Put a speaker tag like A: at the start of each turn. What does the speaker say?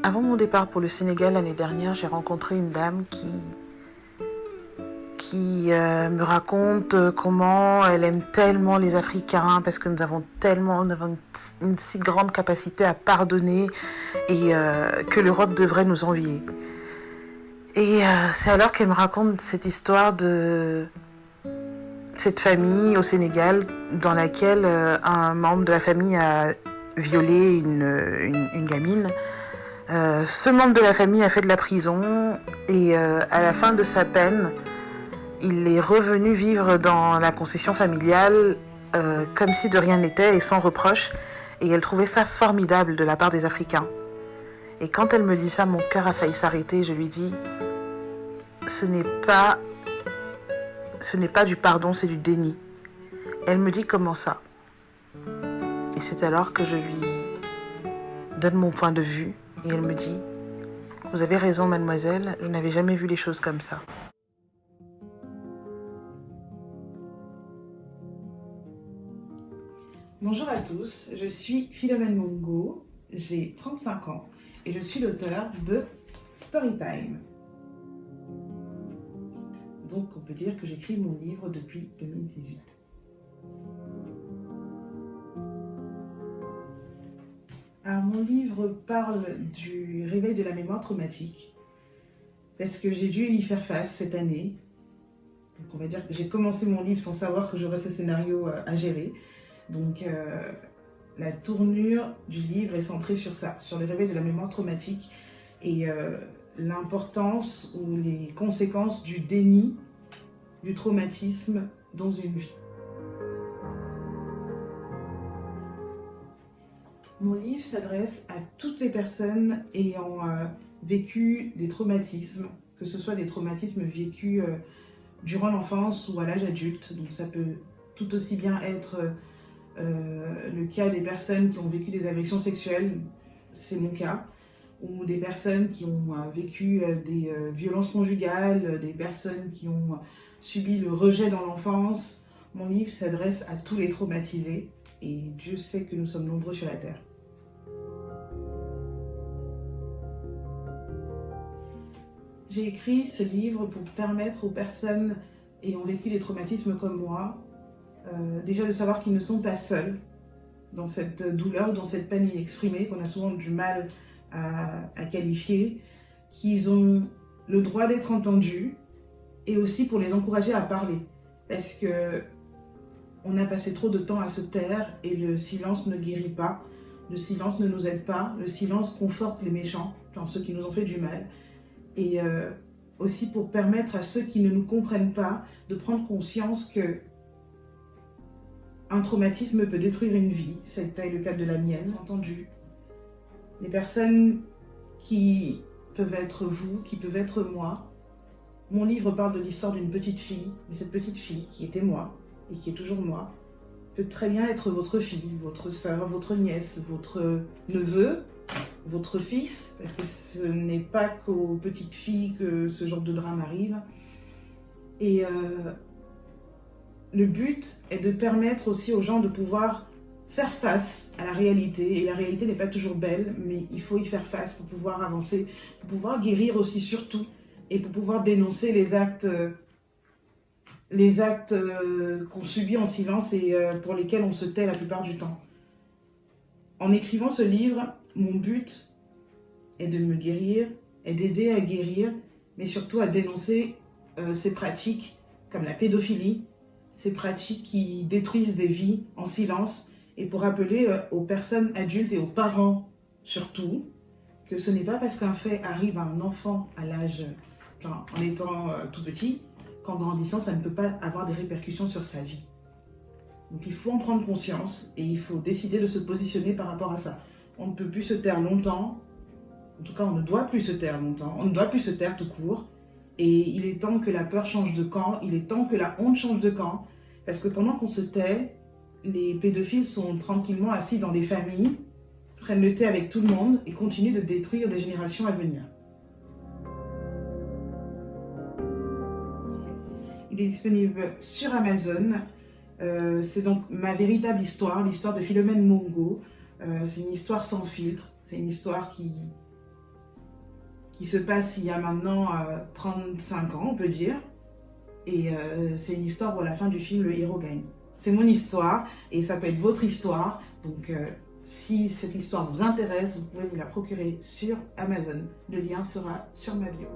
A: Avant mon départ pour le Sénégal l'année dernière, j'ai rencontré une dame qui me raconte comment elle aime tellement les Africains parce que nous avons une si grande capacité à pardonner et que l'Europe devrait nous envier. Et c'est alors qu'elle me raconte cette histoire de cette famille au Sénégal dans laquelle un membre de la famille a violé une gamine. Ce membre de la famille a fait de la prison et à la fin de sa peine, il est revenu vivre dans la concession familiale comme si de rien n'était et sans reproche. Et elle trouvait ça formidable de la part des Africains. Et quand elle me dit ça, mon cœur a failli s'arrêter. Je lui dis, ce n'est pas du pardon, c'est du déni. Elle me dit comment ça. Et c'est alors que je lui donne mon point de vue. Et elle me dit, vous avez raison mademoiselle, je n'avais jamais vu les choses comme ça.
B: Bonjour à tous, je suis Philomène Mongo, j'ai 35 ans et je suis l'auteur de Storytime. Donc on peut dire que j'écris mon livre depuis 2018. Alors mon livre parle du réveil de la mémoire traumatique parce que j'ai dû y faire face cette année. Donc on va dire que j'ai commencé mon livre sans savoir que j'aurais ce scénario à gérer. Donc la tournure du livre est centrée sur ça, sur le réveil de la mémoire traumatique et l'importance ou les conséquences du déni, du traumatisme dans une vie. Mon livre s'adresse à toutes les personnes ayant vécu des traumatismes, que ce soit des traumatismes vécus durant l'enfance ou à l'âge adulte. Donc ça peut tout aussi bien être le cas des personnes qui ont vécu des agressions sexuelles, c'est mon cas, ou des personnes qui ont vécu des violences conjugales, des personnes qui ont subi le rejet dans l'enfance. Mon livre s'adresse à tous les traumatisés et Dieu sait que nous sommes nombreux sur la terre. J'ai écrit ce livre pour permettre aux personnes ayant vécu des traumatismes comme moi déjà de savoir qu'ils ne sont pas seuls dans cette douleur, dans cette peine inexprimée qu'on a souvent du mal à qualifier, qu'ils ont le droit d'être entendus et aussi pour les encourager à parler parce que on a passé trop de temps à se taire et le silence ne guérit pas, le silence ne nous aide pas, le silence conforte les méchants, enfin ceux qui nous ont fait du mal et aussi pour permettre à ceux qui ne nous comprennent pas de prendre conscience que un traumatisme peut détruire une vie, c'était le cas de la mienne, entendu. Les personnes qui peuvent être vous, qui peuvent être moi. Mon livre parle de l'histoire d'une petite fille, mais cette petite fille qui était moi, et qui est toujours moi, peut très bien être votre fille, votre sœur, votre nièce, votre neveu, votre fils, parce que ce n'est pas qu'aux petites filles que ce genre de drame arrive. Et le but est de permettre aussi aux gens de pouvoir faire face à la réalité. Et la réalité n'est pas toujours belle, mais il faut y faire face pour pouvoir avancer, pour pouvoir guérir aussi surtout, et pour pouvoir dénoncer les actes qu'on subit en silence et pour lesquels on se tait la plupart du temps. En écrivant ce livre, mon but est de me guérir, est d'aider à guérir, mais surtout à dénoncer ces pratiques comme la pédophilie, ces pratiques qui détruisent des vies en silence, et pour rappeler aux personnes adultes et aux parents surtout que ce n'est pas parce qu'un fait arrive à un enfant à l'âge, en étant tout petit, qu'en grandissant ça ne peut pas avoir des répercussions sur sa vie. Donc il faut en prendre conscience et il faut décider de se positionner par rapport à ça. On ne peut plus se taire longtemps, en tout cas on ne doit plus se taire longtemps, on ne doit plus se taire tout court. Et il est temps que la peur change de camp, il est temps que la honte change de camp. Parce que pendant qu'on se tait, les pédophiles sont tranquillement assis dans les familles, prennent le thé avec tout le monde et continuent de détruire des générations à venir. Il est disponible sur Amazon. C'est donc ma véritable histoire, l'histoire de Philomène Mongo. C'est une histoire sans filtre, c'est une histoire qui se passe il y a maintenant 35 ans, on peut dire. Et c'est une histoire où à la fin du film, le héros gagne. C'est mon histoire et ça peut être votre histoire. Donc si cette histoire vous intéresse, vous pouvez vous la procurer sur Amazon. Le lien sera sur ma bio.